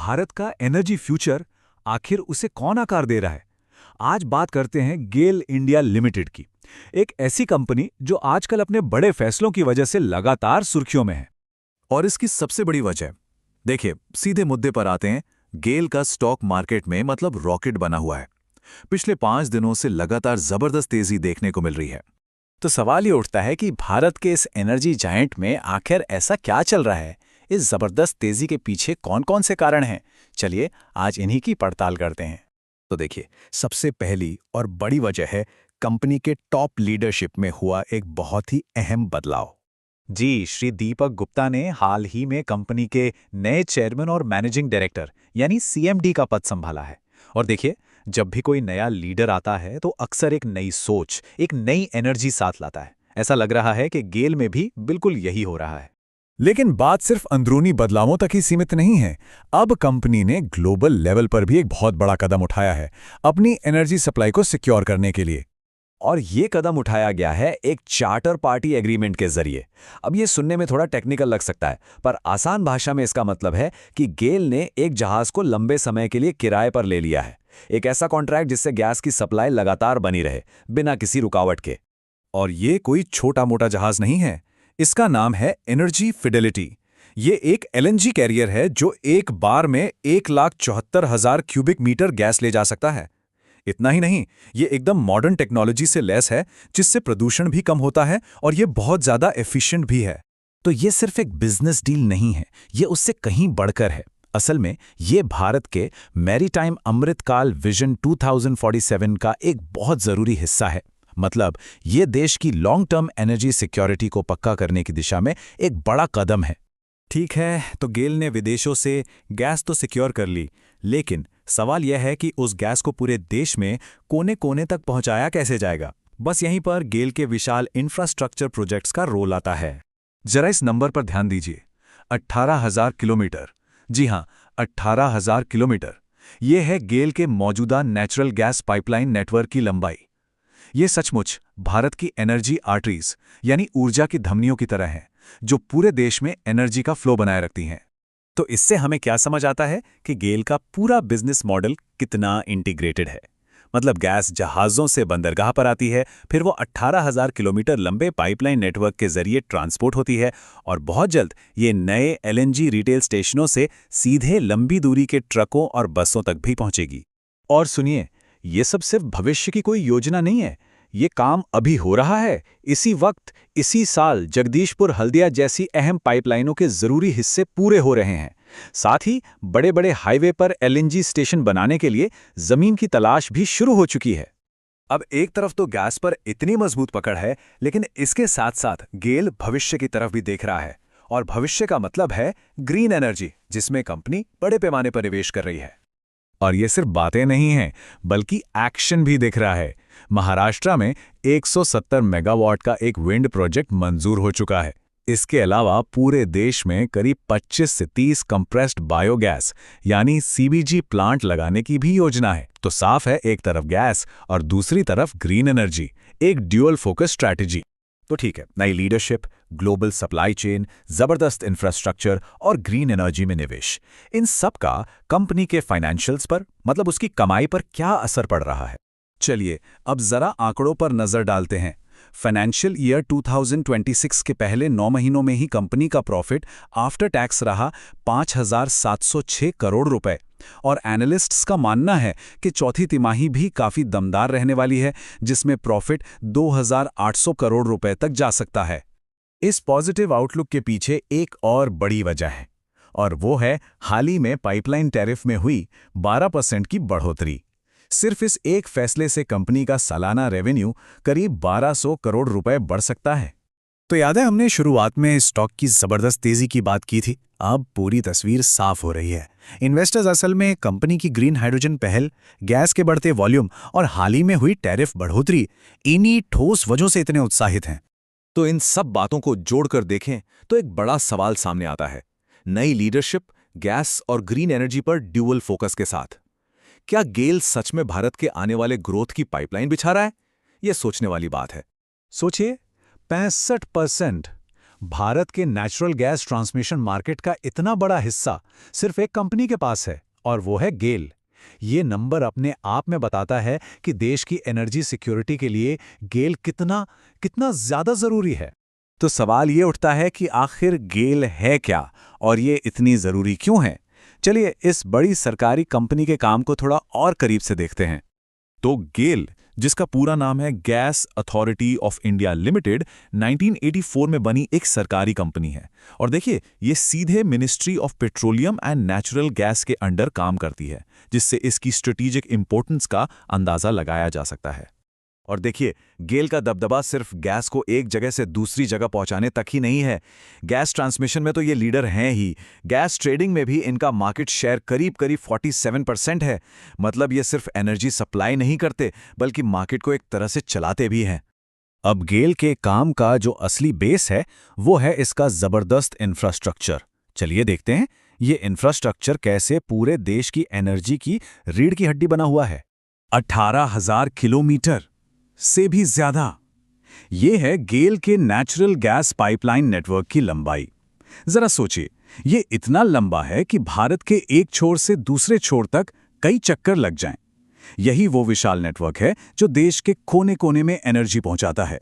भारत का energy future, आखिर उसे कौन आकार दे रहा है? आज बात करते हैं गेल इंडिया लिमिटेड की। एक ऐसी कंपनी जो आजकल अपने बड़े फैसलों की वजह से लगातार सुर्खियों में है। और इसकी सबसे बड़ी वजह, देखिए, सीधे मुद्दे पर आते हैं। गेल का स्टॉक मार्केट में मतलब रॉकेट बना हुआ है। पिछले 5 दिनों से लगातार जबरदस्त तेजी देखने को मिल रही है। तो सवाल ये उठता है कि भारत के इस एनर्जी जायंट में आखिर ऐसा क्या चल रहा है? इस जबरदस्त तेजी के पीछे कौन कौन से कारण हैं? चलिए आज इन्हीं की पड़ताल करते हैं। तो देखिए, सबसे पहली और बड़ी वजह है कंपनी के टॉप लीडरशिप में हुआ एक बहुत ही अहम बदलाव। जी, श्री दीपक गुप्ता ने हाल ही में कंपनी के नए चेयरमैन और मैनेजिंग डायरेक्टर यानी सीएमडी का पद संभाला है। और देखिए, जब भी कोई नया लीडर आता है तो अक्सर एक नई सोच, एक नई एनर्जी साथ लाता है। ऐसा लग रहा है कि गेल में भी बिल्कुल यही हो रहा है। लेकिन बात सिर्फ अंदरूनी बदलावों तक ही सीमित नहीं है। अब कंपनी ने ग्लोबल लेवल पर भी एक बहुत बड़ा कदम उठाया है अपनी एनर्जी सप्लाई को सिक्योर करने के लिए। और ये कदम उठाया गया है एक चार्टर पार्टी एग्रीमेंट के जरिए। अब ये सुनने में थोड़ा टेक्निकल लग सकता है, पर आसान भाषा में इसका मतलब है कि गेल ने एक जहाज को लंबे समय के लिए किराए पर ले लिया है। एक ऐसा कॉन्ट्रैक्ट जिससे गैस की सप्लाई लगातार बनी रहे, बिना किसी रुकावट के। और ये कोई छोटा मोटा जहाज नहीं है। इसका नाम है एनर्जी फिडेलिटी। ये एक एलएनजी कैरियर है जो एक बार में 1,74,000 क्यूबिक मीटर गैस ले जा सकता है। इतना ही नहीं, ये एकदम मॉडर्न टेक्नोलॉजी से लैस है, जिससे प्रदूषण भी कम होता है और ये बहुत ज्यादा एफिशिएंट भी है। तो ये सिर्फ एक बिजनेस डील नहीं है, ये उससे कहीं बढ़कर है। असल में ये भारत के मैरीटाइम अमृतकाल विजन 2047 का एक बहुत जरूरी हिस्सा है। मतलब ये देश की लॉन्ग टर्म एनर्जी सिक्योरिटी को पक्का करने की दिशा में एक बड़ा कदम है। ठीक है, तो गेल ने विदेशों से गैस तो सिक्योर कर ली, लेकिन सवाल यह है कि उस गैस को पूरे देश में कोने कोने तक पहुंचाया कैसे जाएगा। बस यहीं पर गेल के विशाल इंफ्रास्ट्रक्चर प्रोजेक्ट्स का रोल आता है। जरा इस नंबर पर ध्यान दीजिए, 18,000 किलोमीटर। जी हां, 18,000 किलोमीटर। यह है गेल के मौजूदा नेचुरल गैस पाइपलाइन नेटवर्क की लंबाई। ये सचमुच भारत की एनर्जी आर्टरीज यानी ऊर्जा की धमनियों की तरह हैं, जो पूरे देश में एनर्जी का फ्लो बनाए रखती हैं। तो इससे हमें क्या समझ आता है कि गेल का पूरा बिजनेस मॉडल कितना इंटीग्रेटेड है। मतलब गैस जहाज़ों से बंदरगाह पर आती है, फिर वो 18,000 किलोमीटर लंबे पाइपलाइन नेटवर्क के जरिए ट्रांसपोर्ट होती है और बहुत जल्द ये नए एलएनजी रिटेल स्टेशनों से सीधे लंबी दूरी के ट्रकों और बसों तक भी पहुंचेगी। और सुनिए, ये सब सिर्फ भविष्य की कोई योजना नहीं है, ये काम अभी हो रहा है। इसी वक्त, इसी साल जगदीशपुर हल्दिया जैसी अहम पाइपलाइनों के जरूरी हिस्से पूरे हो रहे हैं। साथ ही बड़े बड़े हाईवे पर एलएनजी स्टेशन बनाने के लिए जमीन की तलाश भी शुरू हो चुकी है। अब एक तरफ तो गैस पर इतनी मजबूत पकड़ है, लेकिन इसके साथ साथ गेल भविष्य की तरफ भी देख रहा है। और भविष्य का मतलब है ग्रीन एनर्जी, जिसमें कंपनी बड़े पैमाने पर निवेश कर रही है। और ये सिर्फ बातें नहीं हैं, बल्कि एक्शन भी दिख रहा है। महाराष्ट्र में 170 मेगावाट का एक विंड प्रोजेक्ट मंजूर हो चुका है। इसके अलावा पूरे देश में करीब 25 से 30 कंप्रेस्ड बायोगैस यानी सीबीजी प्लांट लगाने की भी योजना है। तो साफ है, एक तरफ गैस और दूसरी तरफ ग्रीन एनर्जी, एक ड्यूअल फोकस स्ट्रैटेजी। तो ठीक है, नई लीडरशिप, ग्लोबल सप्लाई चेन, जबरदस्त इंफ्रास्ट्रक्चर और ग्रीन एनर्जी में निवेश, इन सब का कंपनी के फाइनेंशियल्स पर, मतलब उसकी कमाई पर क्या असर पड़ रहा है? चलिए अब जरा आंकड़ों पर नजर डालते हैं। फाइनेंशियल ईयर 2026 के पहले 9 महीनों में ही कंपनी का प्रॉफिट आफ्टर टैक्स रहा 5,706 करोड़ रुपए। और एनालिस्ट्स का मानना है कि चौथी तिमाही भी काफी दमदार रहने वाली है, जिसमें प्रॉफिट 2,800 करोड़ रुपए तक जा सकता है। इस पॉजिटिव आउटलुक के पीछे एक और बड़ी वजह है, और वो है हाल ही में पाइपलाइन टैरिफ में हुई 12% की बढ़ोतरी। सिर्फ इस एक फैसले से कंपनी का सालाना रेवेन्यू करीब 1,200 करोड़ रुपए बढ़ सकता है। तो याद है, हमने शुरुआत में स्टॉक की जबरदस्त तेजी की बात की थी। अब पूरी तस्वीर साफ हो रही है। इन्वेस्टर्स असल में कंपनी की ग्रीन हाइड्रोजन पहल, गैस के बढ़ते वॉल्यूम और हाल ही में हुई टैरिफ बढ़ोतरी, इन्हीं ठोस वजहों से इतने उत्साहित हैं। तो इन सब बातों को जोड़कर देखें तो एक बड़ा सवाल सामने आता है। नई लीडरशिप, गैस और ग्रीन एनर्जी पर ड्यूअल फोकस के साथ क्या गेल सच में भारत के आने वाले ग्रोथ की पाइपलाइन बिछा रहा है? यह सोचने वाली बात है। सोचिए, 65% भारत के नेचुरल गैस ट्रांसमिशन मार्केट का इतना बड़ा हिस्सा सिर्फ एक कंपनी के पास है, और वो है गेल। ये नंबर अपने आप में बताता है कि देश की एनर्जी सिक्योरिटी के लिए गेल कितना कितना ज्यादा जरूरी है। तो सवाल ये उठता है कि आखिर गेल है क्या और ये इतनी जरूरी क्यों है? चलिए इस बड़ी सरकारी कंपनी के काम को थोड़ा और करीब से देखते हैं। तो गेल, जिसका पूरा नाम है gas authority of India limited, 1984 में बनी एक सरकारी कंपनी है। और देखिए, ये सीधे ministry of petroleum and natural gas के अंडर काम करती है, जिससे इसकी स्ट्रेटेजिक इंपॉर्टेंस का अंदाजा लगाया जा सकता है। और देखिए, गेल का दबदबा सिर्फ गैस को एक जगह से दूसरी जगह पहुंचाने तक ही नहीं है। गैस ट्रांसमिशन में तो ये लीडर हैं ही। गैस ट्रेडिंग में भी इनका मार्केट शेयर करीब 47% है। मतलब ये सिर्फ एनर्जी सप्लाई नहीं करते, बल्कि मार्केट को एक तरह से चलाते भी हैं। अब गेल के काम का जो असली बेस है वो है इसका जबरदस्त इंफ्रास्ट्रक्चर। चलिए देखते हैं ये इंफ्रास्ट्रक्चर कैसे पूरे देश की एनर्जी की रीढ़ की हड्डी बना हुआ है। 18,000 किलोमीटर से भी ज्यादा, ये है गेल के नेचुरल गैस पाइपलाइन नेटवर्क की लंबाई। जरा सोचिए, ये इतना लंबा है कि भारत के एक छोर से दूसरे छोर तक कई चक्कर लग जाएं। यही वो विशाल नेटवर्क है जो देश के कोने कोने में एनर्जी पहुंचाता है।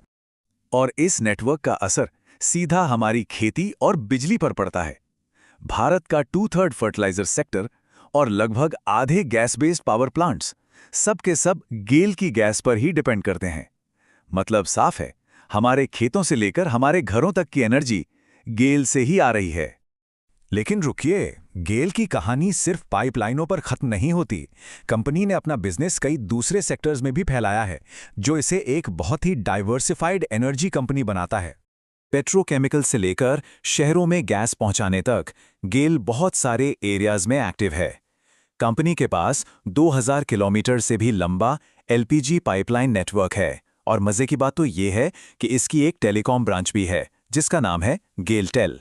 और इस नेटवर्क का असर सीधा हमारी खेती और बिजली पर पड़ता है। भारत का 2/3 फर्टिलाइजर सेक्टर और लगभग आधे गैस बेस्ड पावर प्लांट्स सब के सब गेल की गैस पर ही डिपेंड करते हैं। मतलब साफ है, हमारे खेतों से लेकर हमारे घरों तक की एनर्जी गेल से ही आ रही है। लेकिन रुकिए, गेल की कहानी सिर्फ पाइपलाइनों पर खत्म नहीं होती। कंपनी ने अपना बिजनेस कई दूसरे सेक्टर्स में भी फैलाया है, जो इसे एक बहुत ही डाइवर्सिफाइड एनर्जी कंपनी बनाता है। पेट्रोकेमिकल से लेकर शहरों में गैस पहुंचाने तक गेल बहुत सारे एरियाज में एक्टिव है। कंपनी के पास 2000 किलोमीटर से भी लंबा एलपीजी पाइपलाइन नेटवर्क है। और मजे की बात तो ये है कि इसकी एक टेलीकॉम ब्रांच भी है, जिसका नाम है गेलटेल।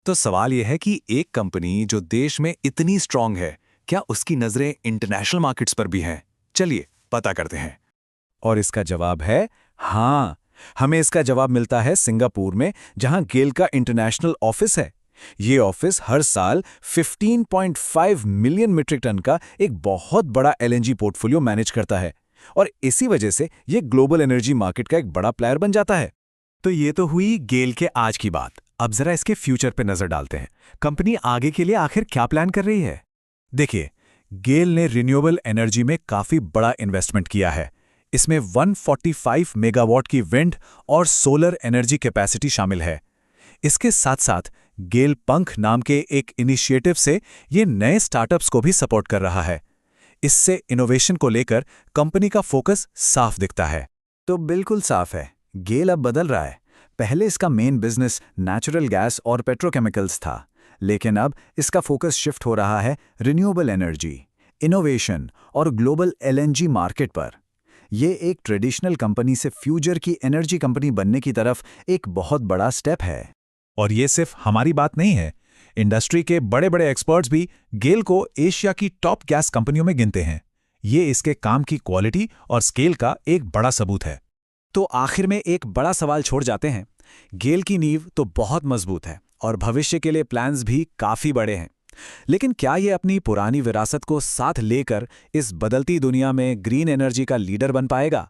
तो सवाल यह है कि एक कंपनी जो देश में इतनी स्ट्रांग है, क्या उसकी नजरें इंटरनेशनल मार्केट्स पर भी हैं? चलिए पता करते हैं। और इसका जवाब है हाँ। हमें इसका जवाब मिलता है सिंगापुर में, जहां गेल का इंटरनेशनल ऑफिस है। ये ऑफिस हर साल 15.5 मिलियन मीट्रिक टन का एक बहुत बड़ा एलएनजी पोर्टफोलियो मैनेज करता है, और इसी वजह से ये ग्लोबल एनर्जी मार्केट का एक बड़ा प्लेयर बन जाता है। तो ये तो हुई गेल के आज की बात। अब जरा इसके फ्यूचर पे नजर डालते हैं। कंपनी आगे के लिए आखिर क्या प्लान कर रही है? देखिए, गेल ने रिन्यूएबल एनर्जी में काफी बड़ा इन्वेस्टमेंट किया है। इसमें 145 मेगावाट की विंड और सोलर एनर्जी कैपेसिटी शामिल है। इसके साथ साथ गेल पंख नाम के एक इनिशिएटिव से ये नए स्टार्टअप्स को भी सपोर्ट कर रहा है। इससे इनोवेशन को लेकर कंपनी का फोकस साफ दिखता है। तो बिल्कुल साफ है, गेल अब बदल रहा है। पहले इसका मेन बिजनेस नेचुरल गैस और पेट्रोकेमिकल्स था, लेकिन अब इसका फोकस शिफ्ट हो रहा है रिन्यूएबल एनर्जी, इनोवेशन और ग्लोबल एलएनजी मार्केट पर। यह एक ट्रेडिशनल कंपनी से फ्यूचर की एनर्जी कंपनी बनने की तरफ एक बहुत बड़ा स्टेप है। और ये सिर्फ हमारी बात नहीं है। इंडस्ट्री के बड़े बड़े एक्सपर्ट्स भी गेल को एशिया की टॉप गैस कंपनियों में गिनते हैं। ये इसके काम की क्वालिटी और स्केल का एक बड़ा सबूत है। तो आखिर में एक बड़ा सवाल छोड़ जाते हैं। गेल की नींव तो बहुत मजबूत है और भविष्य के लिए प्लान्स भी काफी बड़े हैं, लेकिन क्या ये अपनी पुरानी विरासत को साथ लेकर इस बदलती दुनिया में ग्रीन एनर्जी का लीडर बन पाएगा?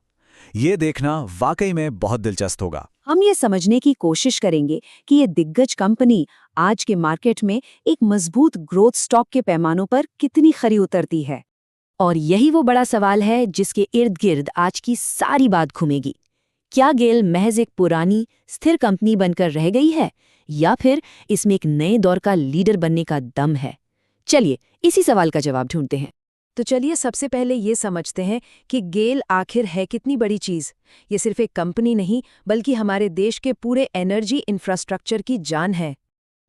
ये देखना वाकई में बहुत दिलचस्प होगा। हम ये समझने की कोशिश करेंगे कि ये दिग्गज कंपनी आज के मार्केट में एक मजबूत ग्रोथ स्टॉक के पैमानों पर कितनी खरी उतरती है। और यही वो बड़ा सवाल है जिसके इर्द गिर्द आज की सारी बात घूमेगी। क्या गेल महज एक पुरानी स्थिर कंपनी बनकर रह गई है, या फिर इसमें एक नए दौर का लीडर बनने का दम है? चलिए इसी सवाल का जवाब ढूंढते हैं। तो चलिए सबसे पहले ये समझते हैं कि गेल आखिर है कितनी बड़ी चीज़। ये सिर्फ एक कंपनी नहीं, बल्कि हमारे देश के पूरे एनर्जी इंफ्रास्ट्रक्चर की जान है।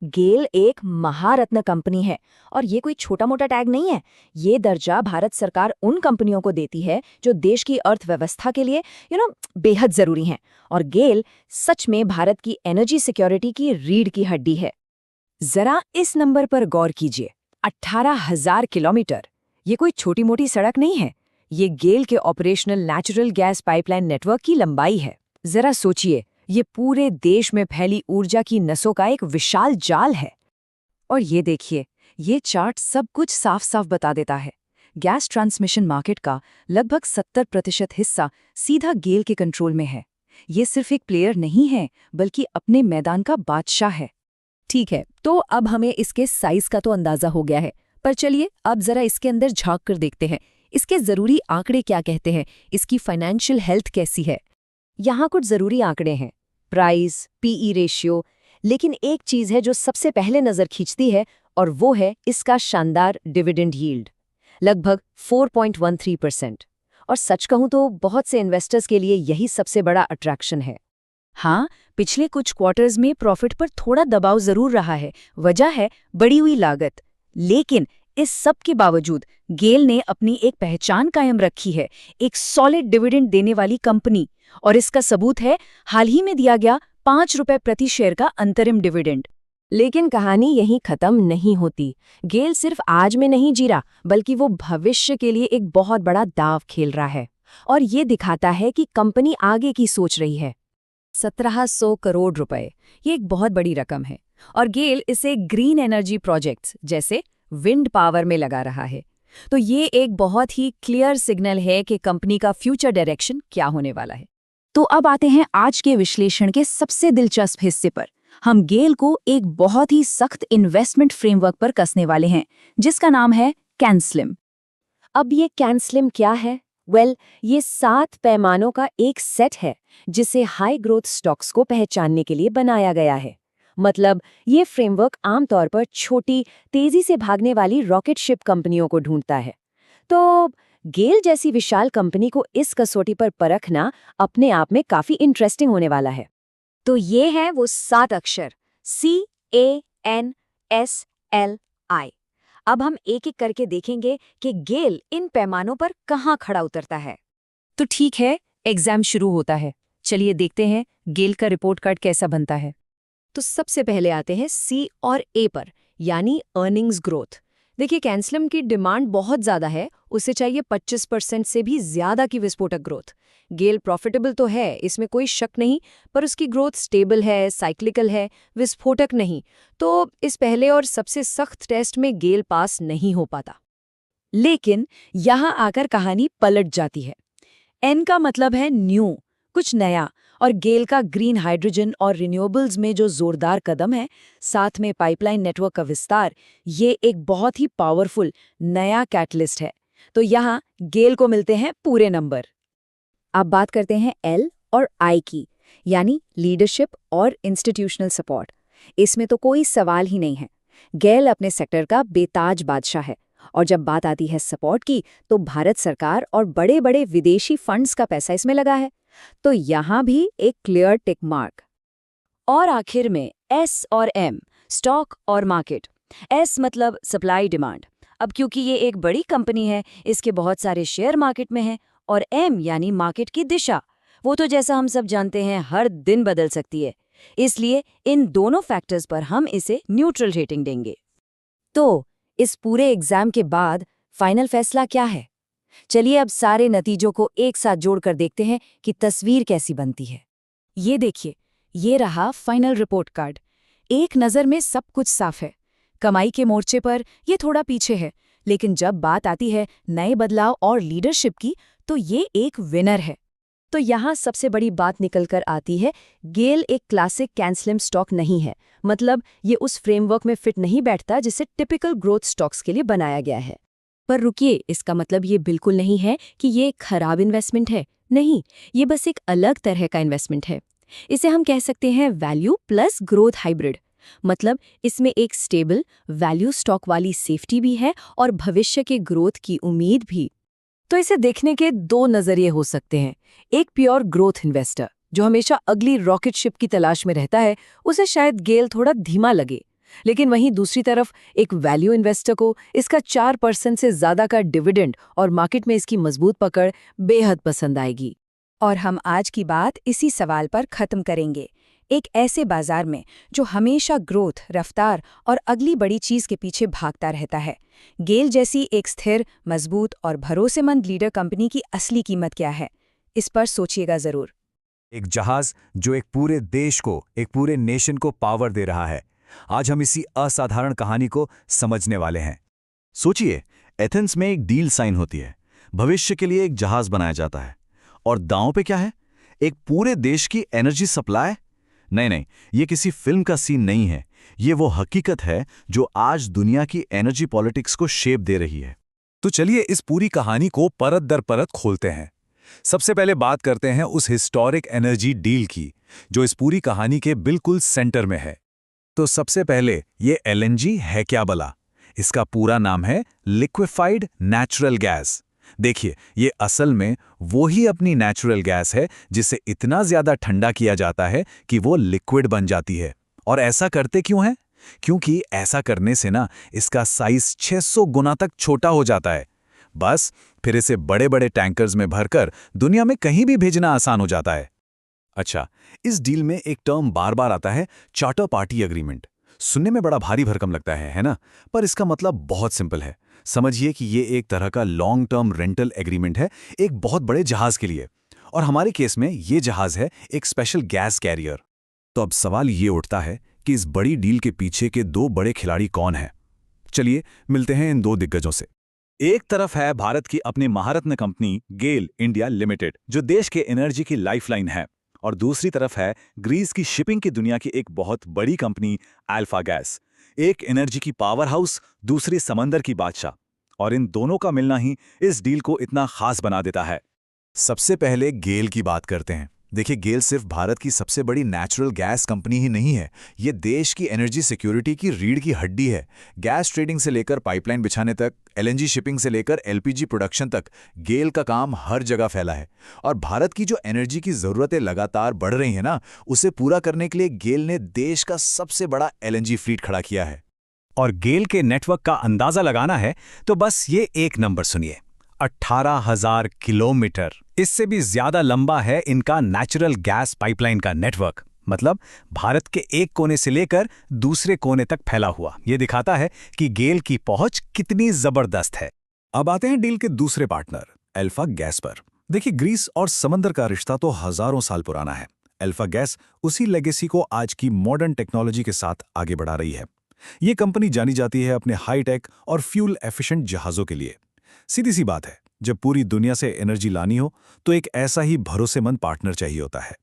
गेल एक महारत्न कंपनी है, और ये कोई छोटा मोटा टैग नहीं है। ये दर्जा भारत सरकार उन कंपनियों को देती है जो देश की अर्थव्यवस्था के लिए बेहद जरूरी हैं। और गेल सच में भारत की एनर्जी सिक्योरिटी की रीढ़ की हड्डी है। जरा इस नंबर पर गौर कीजिए, 18,000 किलोमीटर। ये कोई छोटी मोटी सड़क नहीं है, ये गेल के operational natural gas pipeline network की लंबाई है। जरा सोचिए, ये पूरे देश में फैली ऊर्जा की नसों का एक विशाल जाल है। और ये देखिए, ये चार्ट सब कुछ साफ साफ बता देता है। गैस ट्रांसमिशन मार्केट का लगभग 70% हिस्सा सीधा गेल के कंट्रोल में है। ये सिर्फ एक प्लेयर नहीं है, बल्कि अपने मैदान का बादशाह है। ठीक है, तो अब हमें इसके साइज का तो अंदाजा हो गया है, पर चलिए अब जरा इसके अंदर झांक कर देखते हैं। इसके जरूरी आंकड़े क्या कहते हैं, इसकी फाइनेंशियल हेल्थ कैसी है। यहाँ कुछ जरूरी आंकड़े हैं, प्राइस, पीई रेशियो, लेकिन एक चीज है जो सबसे पहले नजर खींचती है, और वो है इसका शानदार डिविडेंड यील्ड, लगभग 4.13%। और सच कहूं तो बहुत से इन्वेस्टर्स के लिए यही सबसे बड़ा अट्रैक्शन है। हाँ, पिछले कुछ क्वार्टर्स में प्रॉफिट पर थोड़ा दबाव जरूर रहा है, वजह है बढ़ी हुई लागत। लेकिन इस सब के बावजूद गेल ने अपनी एक पहचान कायम रखी है, एक सॉलिड डिविडेंड देने वाली कंपनी। और इसका सबूत है हाल ही में दिया गया 5 रुपए प्रति शेयर का अंतरिम डिविडेंड। लेकिन कहानी यहीं खत्म नहीं होती। गेल सिर्फ आज में नहीं जी रहा, बल्कि वो भविष्य के लिए एक बहुत बड़ा दांव खेल रहा है। और ये दिखाता है कि कंपनी आगे की सोच रही है। 1700 करोड़ रुपए, ये एक बहुत बड़ी रकम है, और गेल इसे ग्रीन एनर्जी प्रोजेक्ट्स जैसे विंड पावर में लगा रहा है। तो ये एक बहुत ही क्लियर सिग्नल है कि कंपनी का फ्यूचर डायरेक्शन क्या होने वाला है। तो अब आते हैं आज के विश्लेषण के सबसे दिलचस्प हिस्से पर। हम गेल को एक बहुत ही सख्त इन्वेस्टमेंट फ्रेमवर्क पर कसने वाले हैं, जिसका नाम है कैनस्लिम। अब ये कैनस्लिम क्या है? ये 7 पैमानों का एक सेट है जिसे हाई ग्रोथ स्टॉक्स को पहचानने के लिए बनाया गया है। मतलब ये फ्रेमवर्क आमतौर पर छोटी, तेजी से भागने वाली रॉकेट शिप कंपनियों को ढूंढता है। तो गेल जैसी विशाल कंपनी को इस कसौटी पर परखना अपने आप में काफी इंटरेस्टिंग होने वाला है। तो ये है वो 7 अक्षर CANSLI। अब हम एक एक करके देखेंगे कि गेल इन पैमानों पर कहाँ खड़ा उतरता है। तो ठीक है, एग्जाम शुरू होता है। चलिए देखते हैं गेल का रिपोर्ट कार्ड कैसा बनता है। तो सबसे पहले आते हैं C और A पर, यानी अर्निंग्स ग्रोथ। देखिए, कैनस्लिम की डिमांड बहुत ज़्यादा है, उसे चाहिए 25% से भी ज़्यादा की विस्फोटक ग्रोथ। गेल प्रॉफिटेबल तो है, इसमें कोई शक नहीं, पर उसकी ग्रोथ स्टेबल है, साइक्लिकल है, विस्फोटक नहीं। तो इस पहले और सबसे सख्त टेस्ट में गेल पास नहीं हो पाता। लेकिन यहाँ आकर कहानी पलट जाती है। एन का मतलब है न्यू, कुछ नया, और गेल का ग्रीन हाइड्रोजन और रिन्यूएबल्स में जो जोरदार कदम है, साथ में पाइपलाइन नेटवर्क का विस्तार, ये एक बहुत ही पावरफुल नया कैटलिस्ट है। तो यहाँ गेल को मिलते हैं पूरे नंबर। अब बात करते हैं एल और आई की, यानी लीडरशिप और इंस्टीट्यूशनल सपोर्ट। इसमें तो कोई सवाल ही नहीं है, गेल अपने सेक्टर का बेताज बादशाह है। और जब बात आती है सपोर्ट की, तो भारत सरकार और बड़े बड़े विदेशी फंड्स का पैसा इसमें लगा है। तो यहाँ भी एक क्लियर टिक मार्क। और आखिर में एस और एम, स्टॉक और मार्केट। एस मतलब सप्लाई डिमांड। अब क्योंकि ये एक बड़ी कंपनी है, इसके बहुत सारे शेयर मार्केट में हैं। और एम यानी मार्केट की दिशा, वो तो जैसा हम सब जानते हैं हर दिन बदल सकती है। इसलिए इन दोनों फैक्टर्स पर हम इसे न्यूट्रल रेटिंग देंगे। तो इस पूरे एग्जाम के बाद फाइनल फैसला क्या है? चलिए अब सारे नतीजों को एक साथ जोड़कर देखते हैं कि तस्वीर कैसी बनती है। ये देखिए, ये रहा फाइनल रिपोर्ट कार्ड। एक नज़र में सब कुछ साफ है। कमाई के मोर्चे पर ये थोड़ा पीछे है, लेकिन जब बात आती है नए बदलाव और लीडरशिप की, तो ये एक विनर है। तो यहाँ सबसे बड़ी बात निकलकर आती है, गेल एक क्लासिक कैनस्लिम स्टॉक नहीं है। मतलब ये उस फ्रेमवर्क में फिट नहीं बैठता जिसे टिपिकल ग्रोथ स्टॉक्स के लिए बनाया गया है। पर रुकिए, इसका मतलब ये बिल्कुल नहीं है कि ये एक खराब इन्वेस्टमेंट है। नहीं, ये बस एक अलग तरह का इन्वेस्टमेंट है। इसे हम कह सकते हैं वैल्यू प्लस ग्रोथ हाइब्रिड। मतलब इसमें एक स्टेबल वैल्यू स्टॉक वाली सेफ्टी भी है और भविष्य के ग्रोथ की उम्मीद भी। तो इसे देखने के 2 नजरिए हो सकते हैं। एक प्योर ग्रोथ इन्वेस्टर जो हमेशा अगली रॉकेट शिप की तलाश में रहता है, उसे शायद गेल थोड़ा धीमा लगे। लेकिन वहीं दूसरी तरफ एक वैल्यू इन्वेस्टर को इसका 4% से ज्यादा का डिविडेंड और मार्केट में इसकी मजबूत पकड़ बेहद पसंद आएगी। और हम आज की बात इसी सवाल पर खत्म करेंगे। एक ऐसे बाजार में जो हमेशा ग्रोथ, रफ्तार और अगली बड़ी चीज के पीछे भागता रहता है, गेल जैसी एक स्थिर, मजबूत और भरोसेमंद लीडर कंपनी की असली कीमत क्या है? इस पर सोचिएगा जरूर। एक जहाज जो एक पूरे देश को, एक पूरे नेशन को पावर दे रहा है। आज हम इसी असाधारण कहानी को समझने वाले हैं। सोचिए, एथेंस में एक डील साइन होती है, भविष्य के लिए एक जहाज बनाया जाता है, और दांव पे क्या है? एक पूरे देश की एनर्जी सप्लाई। नहीं, ये किसी फिल्म का सीन नहीं है, ये वो हकीकत है जो आज दुनिया की एनर्जी पॉलिटिक्स को शेप दे रही है। तो चलिए इस पूरी कहानी को परत दर परत खोलते हैं। सबसे पहले बात करते हैं उस हिस्टोरिक एनर्जी डील की, जो इस पूरी कहानी के बिल्कुल सेंटर में है। तो सबसे पहले ये एलएनजी है क्या भला? इसका पूरा नाम है लिक्विफाइड नेचुरल गैस। देखिए, ये असल में वो ही अपनी नेचुरल गैस है जिसे इतना ज्यादा ठंडा किया जाता है कि वो लिक्विड बन जाती है। और ऐसा करते क्यों है? क्योंकि ऐसा करने से ना इसका साइज 600 गुना तक छोटा हो जाता है। बस फिर इसे बड़े बड़े टैंकर्स में भरकर दुनिया में कहीं भी भेजना आसान हो जाता है। अच्छा, इस डील में एक टर्म बार बार आता है, चार्टर पार्टी एग्रीमेंट। सुनने में बड़ा भारी भरकम लगता है ना? पर इसका मतलब बहुत सिंपल है। समझिए कि ये एक तरह का लॉन्ग टर्म रेंटल एग्रीमेंट है एक बहुत बड़े जहाज के लिए, और हमारे केस में ये जहाज है एक स्पेशल गैस कैरियर। तो अब सवाल ये उठता है कि इस बड़ी डील के पीछे के दो बड़े खिलाड़ी कौन हैं? चलिए मिलते हैं इन दो दिग्गजों से। एक तरफ है भारत की अपनी महारत्न कंपनी गेल इंडिया लिमिटेड, जो देश के एनर्जी की लाइफलाइन है, और दूसरी तरफ है ग्रीस की शिपिंग की दुनिया की एक बहुत बड़ी कंपनी अल्फा गैस, एक एनर्जी की पावर हाउस, दूसरी समंदर की बादशाह। और इन दोनों का मिलना ही इस डील को इतना खास बना देता है। सबसे पहले गेल की बात करते हैं। देखिए, गेल सिर्फ भारत की सबसे बड़ी नेचुरल गैस कंपनी ही नहीं है, ये देश की एनर्जी सिक्योरिटी की रीढ़ की हड्डी है। गैस ट्रेडिंग से लेकर पाइपलाइन बिछाने तक, एलएनजी शिपिंग से लेकर एलपीजी प्रोडक्शन तक, गेल का काम हर जगह फैला है। और भारत की जो एनर्जी की ज़रूरतें लगातार बढ़ रही हैं ना, उसे पूरा करने के लिए गेल ने देश का सबसे बड़ा एलएनजी फ्लीट खड़ा किया है। और गेल के नेटवर्क का अंदाजा लगाना है तो बस ये एक नंबर सुनिए, 18,000 किलोमीटर। इससे भी ज्यादा लंबा है इनका नेचुरल गैस पाइपलाइन का नेटवर्क। मतलब भारत के एक कोने से लेकर दूसरे कोने तक फैला हुआ। ये दिखाता है कि गेल की पहुंच कितनी जबरदस्त है। अब आते हैं डील के दूसरे पार्टनर अल्फा गैस पर। देखिए, ग्रीस और समंदर का रिश्ता तो हजारों साल पुराना है। अल्फा गैस उसी लेगेसी को आज की मॉडर्न टेक्नोलॉजी के साथ आगे बढ़ा रही है। ये कंपनी जानी जाती है अपने हाईटेक और फ्यूल एफिशिएंट जहाज़ों के लिए। सीधी सी बात है, जब पूरी दुनिया से एनर्जी लानी हो तो एक ऐसा ही भरोसेमंद पार्टनर चाहिए होता है।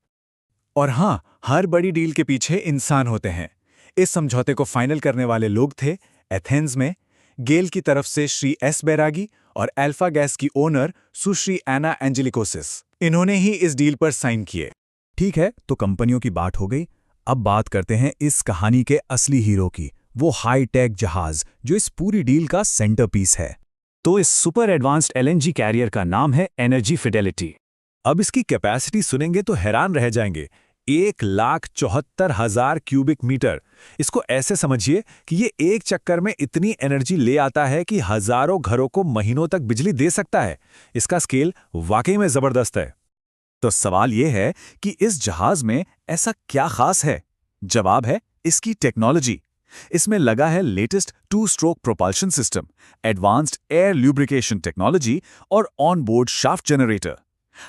और हाँ, हर बड़ी डील के पीछे इंसान होते हैं। इस समझौते को फाइनल करने वाले लोग थे एथेंस में गेल की तरफ से श्री एस बैरागी और अल्फा गैस की ओनर सुश्री एना एंजेलिकोसिस। इन्होंने ही इस डील पर साइन किए। ठीक है, तो कंपनियों की बात हो गई। अब बात करते हैं इस कहानी के असली हीरो की, वो हाईटेक जहाज जो इस पूरी डील का सेंटरपीस है। तो इस सुपर एडवांस्ड एलएनजी कैरियर का नाम है एनर्जी फिडेलिटी। अब इसकी कैपेसिटी सुनेंगे तो हैरान रह जाएंगे, 1,74,000 क्यूबिक मीटर। इसको ऐसे समझिए कि ये एक चक्कर में इतनी एनर्जी ले आता है कि हजारों घरों को महीनों तक बिजली दे सकता है। इसका स्केल वाकई में जबरदस्त है। तो सवाल यह है कि इस जहाज में ऐसा क्या खास है? जवाब है इसकी टेक्नोलॉजी। इसमें लगा है latest 2 stroke propulsion system, advanced air lubrication technology और ऑन बोर्ड शाफ्ट जनरेटर।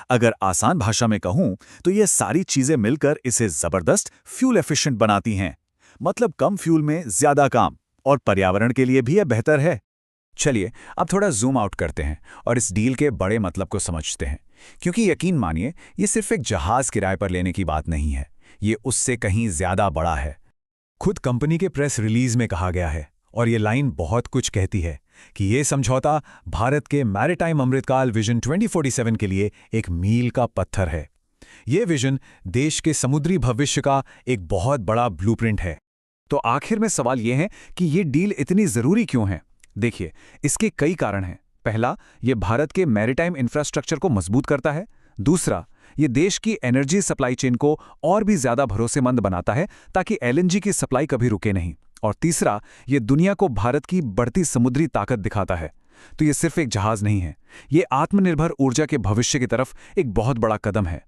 अगर आसान भाषा में कहूं तो ये सारी चीजें मिलकर इसे जबरदस्त फ्यूल एफिशिएंट बनाती हैं। मतलब कम फ्यूल में ज्यादा काम, और पर्यावरण के लिए भी यह बेहतर है। चलिए अब थोड़ा जूम आउट करते हैं और इस डील के बड़े मतलब को समझते हैं, क्योंकि यकीन मानिए ये सिर्फ एक जहाज किराए पर लेने की बात नहीं है, ये उससे कहीं ज्यादा बड़ा है। खुद कंपनी के प्रेस रिलीज में कहा गया है, और ये लाइन बहुत कुछ कहती है कि ये समझौता भारत के मैरिटाइम अमृतकाल विजन 2047 के लिए एक मील का पत्थर है। ये विजन देश के समुद्री भविष्य का एक बहुत बड़ा ब्लूप्रिंट है। तो आखिर में सवाल ये है कि ये डील इतनी जरूरी क्यों है? देखिए, इसके कई कारण हैं। पहला, ये भारत के मैरिटाइम इंफ्रास्ट्रक्चर को मजबूत करता है। दूसरा, ये देश की एनर्जी सप्लाई चेन को और भी ज्यादा भरोसेमंद बनाता है ताकि एलएनजी की सप्लाई कभी रुके नहीं। और तीसरा, ये दुनिया को भारत की बढ़ती समुद्री ताकत दिखाता है। तो ये सिर्फ एक जहाज नहीं है, ये आत्मनिर्भर ऊर्जा के भविष्य की तरफ एक बहुत बड़ा कदम है।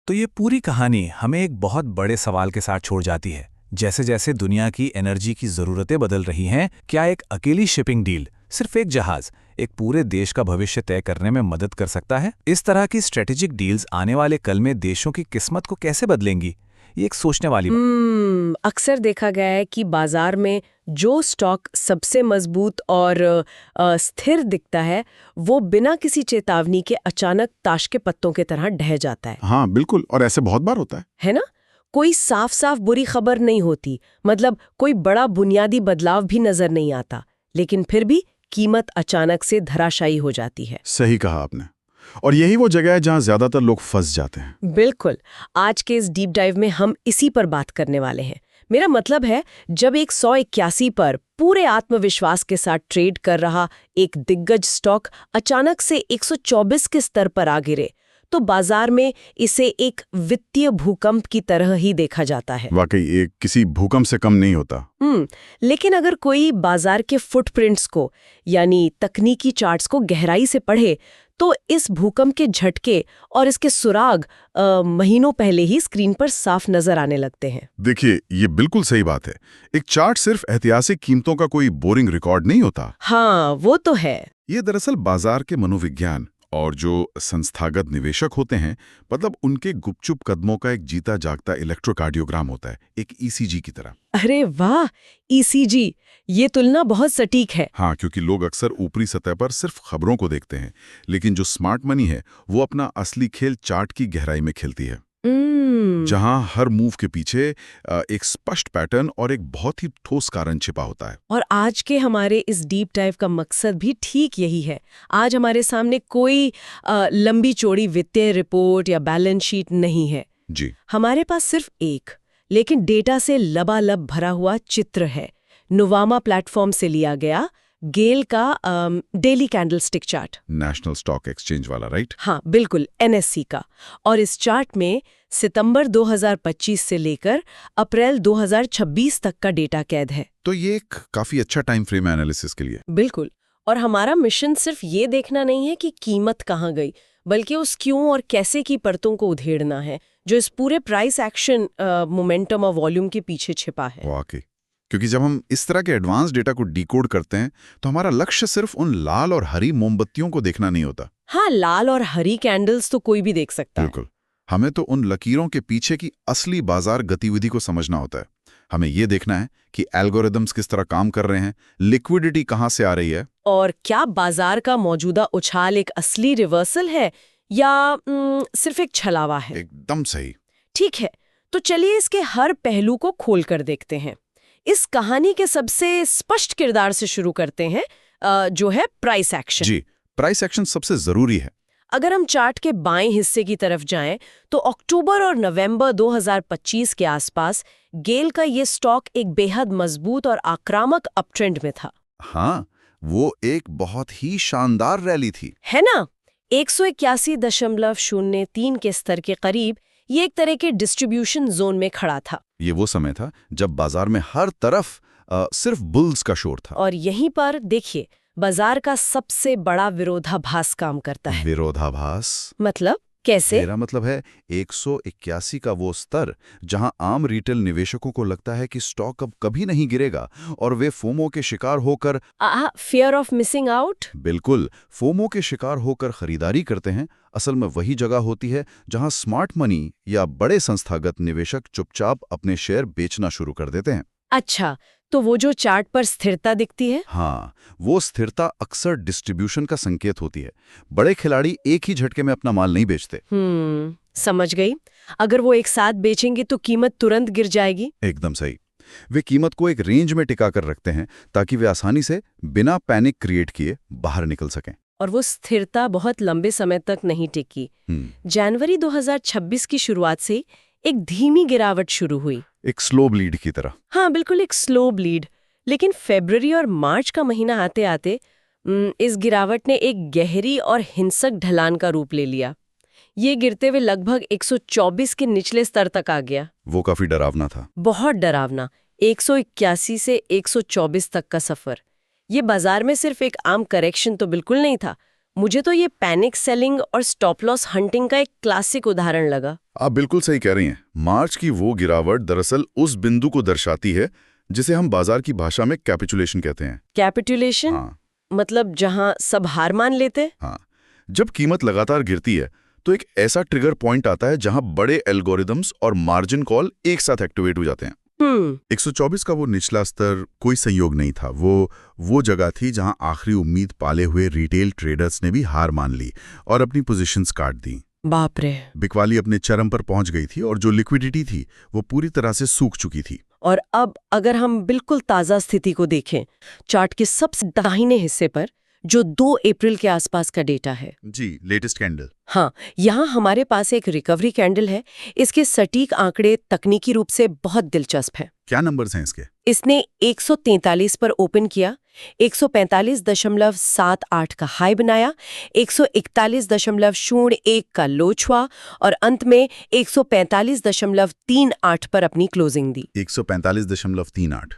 तो ये पूरी कहानी हमें एक बहुत बड़े सवाल के साथ छोड़ जाती है। जैसे जैसे दुनिया की एनर्जी की ज़रूरतें बदल रही हैं, क्या एक अकेली शिपिंग डील सिर्फ एक जहाज एक पूरे देश का भविष्य तय करने में मदद कर सकता है? इस तरह की स्ट्रेटेजिक डील्स आने वाले कल में देशों की किस्मत को कैसे बदलेंगी? ये एक सोचने वाली बात। अक्सर देखा गया है कि बाजार में जो स्टॉक सबसे मजबूत और स्थिर दिखता है वो बिना किसी चेतावनी के अचानक ताश के पत्तों की तरह ढह जाता है। हाँ बिल्कुल, और ऐसे बहुत बार होता है ना? कोई साफ साफ बुरी खबर नहीं होती, मतलब कोई बड़ा बुनियादी बदलाव भी नजर नहीं आता, लेकिन फिर भी कीमत अचानक से धराशायी हो जाती है। सही कहा आपने, और यही वो जगह है जहां ज्यादातर लोग फंस जाते हैं। बिल्कुल, आज के इस डीप डाइव में हम इसी पर बात करने वाले हैं। मेरा मतलब है, जब एक 181 पर पूरे आत्मविश्वास के साथ ट्रेड कर रहा एक दिग्गज स्टॉक अचानक से 124 के स्तर पर आ गिरे, तो बाजार में इसे एक वित्तीय भूकंप की तरह ही देखा जाता है। वाकई एक किसी भूकंप से कम नहीं होता। लेकिन अगर कोई बाजार के फुटप्रिंट्स को यानी तकनीकी चार्ट्स को गहराई से पढ़े तो इस भूकंप के झटके और इसके सुराग महीनों पहले ही स्क्रीन पर साफ नजर आने लगते हैं। देखिए, ये बिल्कुल सही बात है। एक चार्ट सिर्फ ऐतिहासिक कीमतों का कोई बोरिंग रिकॉर्ड नहीं होता। हाँ, वो तो है। ये दरअसल बाजार के मनोविज्ञान और जो संस्थागत निवेशक होते हैं, मतलब उनके गुपचुप कदमों का एक जीता जागता इलेक्ट्रोकार्डियोग्राम होता है, एक ईसीजी की तरह। अरे वाह, ईसीजी, ये तुलना बहुत सटीक है। हाँ, क्योंकि लोग अक्सर ऊपरी सतह पर सिर्फ खबरों को देखते हैं, लेकिन जो स्मार्ट मनी है वो अपना असली खेल चार्ट की गहराई में खेलती है, जहां हर मूव के पीछे एक स्पष्ट पैटर्न और एक बहुत ही ठोस कारण छिपा होता है। और आज के हमारे इस डीप डाइव का मकसद भी ठीक यही है। आज हमारे सामने कोई लंबी चौड़ी वित्तीय रिपोर्ट या बैलेंस शीट नहीं है जी। हमारे पास सिर्फ एक, लेकिन डेटा से लबालब भरा हुआ चित्र है। नुवामा प्लेटफॉर्म से लिया गया गेल का daily candlestick chart, national stock exchange वाला, राइट? हाँ बिल्कुल, एनएससी का। और इस चार्ट में सितंबर 2025 से लेकर अप्रैल 2026 तक का डेटा कैद है। तो ये एक काफी अच्छा टाइम फ्रेम है एनालिसिस के लिए। बिल्कुल, और हमारा मिशन सिर्फ ये देखना नहीं है कि कीमत कहाँ गई, बल्कि उस क्यों और कैसे की परतों को उधेड़ना है जो इस पूरे प्राइस एक्शन मोमेंटम और वॉल्यूम के पीछे छिपा है। वाकई, क्योंकि जब हम इस तरह के एडवांस डेटा को डिकोड करते हैं तो हमारा लक्ष्य सिर्फ उन लाल और हरी मोमबत्तियों को देखना नहीं होता। हाँ, लाल और हरी कैंडल्स तो कोई भी देख सकता है। बिल्कुल, हमें तो उन लकीरों के पीछे की असली बाजार गतिविधि को समझना होता है। हमें ये देखना है कि एल्गोरिदम्स किस तरह काम कर रहे हैं, लिक्विडिटी कहाँ से आ रही है, और क्या बाजार का मौजूदा उछाल एक असली रिवर्सल है या सिर्फ एक छलावा है। एकदम सही। ठीक है, तो चलिए इसके हर पहलू को खोलकर देखते हैं। इस कहानी के सबसे स्पष्ट किरदार से शुरू करते हैं, जो है प्राइस एक्शन। जी, प्राइस एक्शन सबसे जरूरी है। अगर हम चार्ट के बाएं हिस्से की तरफ जाएं तो अक्टूबर और नवंबर 2025 के आसपास गेल का ये स्टॉक एक बेहद मजबूत और आक्रामक अपट्रेंड में था। हाँ, वो एक बहुत ही शानदार रैली थी, है ना? 181.03 के स्तर के करीब ये एक तरह के डिस्ट्रीब्यूशन जोन में खड़ा था। ये वो समय था जब बाजार में हर तरफ सिर्फ बुल्स का शोर था। और यहीं पर देखिए, बाजार का सबसे बड़ा विरोधाभास काम करता है। विरोधाभास मतलब कैसे? मेरा मतलब है 181 का वो स्तर जहां आम रिटेल निवेशकों को लगता है कि स्टॉक अब कभी नहीं गिरेगा और वे फोमो के शिकार होकर फियर ऑफ मिसिंग आउट, बिल्कुल, फोमो के शिकार होकर खरीदारी करते हैं। असल में वही जगह होती है जहां स्मार्ट मनी या बड़े संस्थागत निवेशक चुपचाप अपने शेयर बेचना शुरू कर देते हैं। अच्छा, तो वो जो चार्ट पर स्थिरता दिखती है, हाँ, वो स्थिरता अक्सर डिस्ट्रीब्यूशन का संकेत होती है। बड़े खिलाड़ी एक ही झटके में अपना माल नहीं बेचते। समझ गई। अगर वो एक साथ बेचेंगे तो कीमत तुरंत गिर जाएगी। एकदम सही। वे कीमत को एक रेंज में टिका कर रखते हैं ताकि वे आसानी से बिना पैनिक क्रिएट किए बाहर निकल सकें। और वो स्थिरता बहुत लंबे समय तक नहीं टिकी। जनवरी 2026 की शुरुआत से एक धीमी गिरावट शुरू हुई, एक स्लो ब्लीड की तरह। हाँ बिल्कुल, एक स्लो ब्लीड। लेकिन फरवरी और मार्च का महीना आते आते इस गिरावट ने एक गहरी और हिंसक ढलान का रूप ले लिया। ये गिरते हुए लगभग 124 के निचले स्तर तक आ गया। वो काफी डरावना था, बहुत डरावना। 181 से 124 तक का सफर। ये बाजार में सिर्फ एक आम करेक्शन तो बिल्कुल नहीं था। मुझे तो ये पैनिक सेलिंग और स्टॉप लॉस हंटिंग का एक क्लासिक उदाहरण लगा। आप बिल्कुल सही कह रही हैं। मार्च की वो गिरावट दरअसल उस बिंदु को दर्शाती है जिसे हम बाजार की भाषा में कैपिटुलेशन कहते हैं। कैपिटुलेशन? हाँ, मतलब जहां सब हार मान लेते? हाँ, जब कीमत लगातार गिरती है तो एक ऐसा ट्रिगर पॉइंट आता है जहां बड़े एल्गोरिदम्स और मार्जिन कॉल एक साथ एक्टिवेट हो जाते हैं। 124 का वो निचला स्तर कोई संयोग नहीं था, वो जगह थी जहां आखिरी उम्मीद पाले हुए रिटेल ट्रेडर्स ने भी हार मान ली और अपनी पोजीशंस काट दी। बाप रे। बिकवाली अपने चरम पर पहुंच गई थी और जो लिक्विडिटी थी वो पूरी तरह से सूख चुकी थी। और अब अगर हम बिल्कुल ताज़ा स्थिति को देखें, चार्ट के सबसे दाहिने हिस्से पर जो 2 अप्रैल के आसपास का डेटा है। जी, लेटेस्ट कैंडल। हाँ, यहाँ हमारे पास एक रिकवरी कैंडल है। इसके सटीक आंकड़े तकनीकी रूप से बहुत दिलचस्प हैं। क्या नंबर्स हैं इसके? इसने 143 पर ओपन किया, 145.78 का हाई बनाया, 141.01 का लो छुआ और अंत में 145.38 पर अपनी क्लोजिंग दी। 145.38,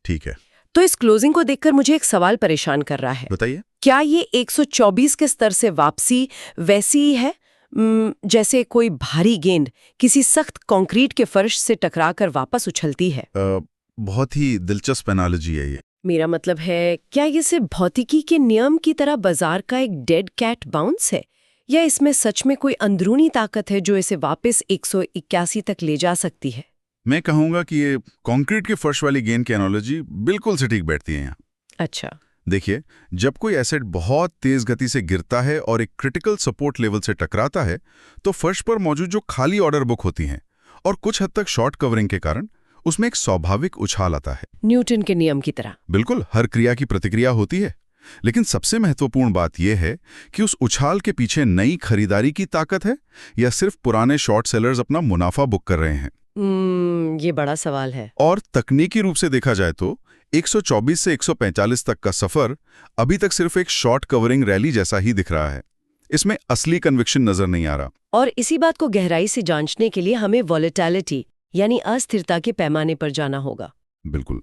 ठीक है। तो इस क्लोजिंग को देखकर मुझे एक सवाल परेशान कर रहा है। बताइए। क्या ये 124 के स्तर से वापसी वैसी ही है जैसे कोई भारी गेंद किसी सख्त कंक्रीट के फर्श से टकराकर वापस उछलती है? बहुत ही दिलचस्प एनालॉजी है ये। मेरा मतलब है, क्या ये सिर्फ भौतिकी के नियम की तरह बाजार का एक डेड कैट बाउंस है, या इसमें सच में कोई अंदरूनी ताकत है जो इसे वापस 181 तक ले जा सकती है? मैं कहूंगा कि ये कंक्रीट के फर्श वाली गेंद की एनालॉजी बिल्कुल सटीक बैठती है यहाँ। अच्छा। देखिए, जब कोई एसेट बहुत तेज गति से गिरता है और एक क्रिटिकल सपोर्ट लेवल से टकराता है, तो फर्श पर मौजूद जो खाली ऑर्डर बुक होती हैं और कुछ हद तक शॉर्ट कवरिंग के कारण उसमें एक स्वाभाविक उछाल आता है। न्यूटन के नियम की तरह। बिल्कुल, हर क्रिया की प्रतिक्रिया होती है। लेकिन सबसे महत्वपूर्ण बात यह है कि उस उछाल के पीछे नई खरीदारी की ताकत है या सिर्फ पुराने शॉर्ट सेलर्स अपना मुनाफा बुक कर रहे हैं। ये बड़ा सवाल है। और तकनीकी रूप से देखा जाए तो 124 से 145 तक का सफर अभी तक सिर्फ एक शॉर्ट कवरिंग रैली जैसा ही दिख रहा है। इसमें असली कन्विक्शन नजर नहीं आ रहा। और इसी बात को गहराई से जांचने के लिए हमें वॉलेटिलिटी यानी अस्थिरता के पैमाने पर जाना होगा। बिल्कुल,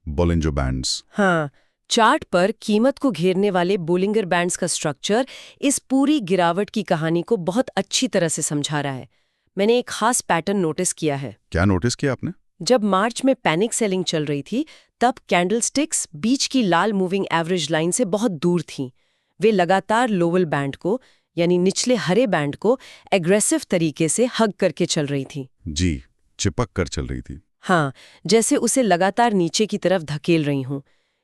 बोलिंजर बैंड्स। हाँ, चार्ट पर कीमत को घेरने वाले बोलिंगर बैंड्स का स्ट्रक्चर इस पूरी गिरावट की कहानी को बहुत अच्छी तरह से समझा रहा है। मैंने एक खास पैटर्न नोटिस किया है। क्या नोटिस किया आपने? जब मार्च में पैनिक सेलिंग चल रही थी, तब कैंडलस्टिक्स बीच की लाल मूविंग एवरेज लाइन से बहुत दूर थीं। वे लगातार लोअर बैंड को यानी निचले हरे बैंड को एग्रेसिव तरीके से हग करके चल रही थी। जी, चिपक कर चल रही थी। हाँ, जैसे उसे लगातार नीचे की तरफ धकेल रही हूँ।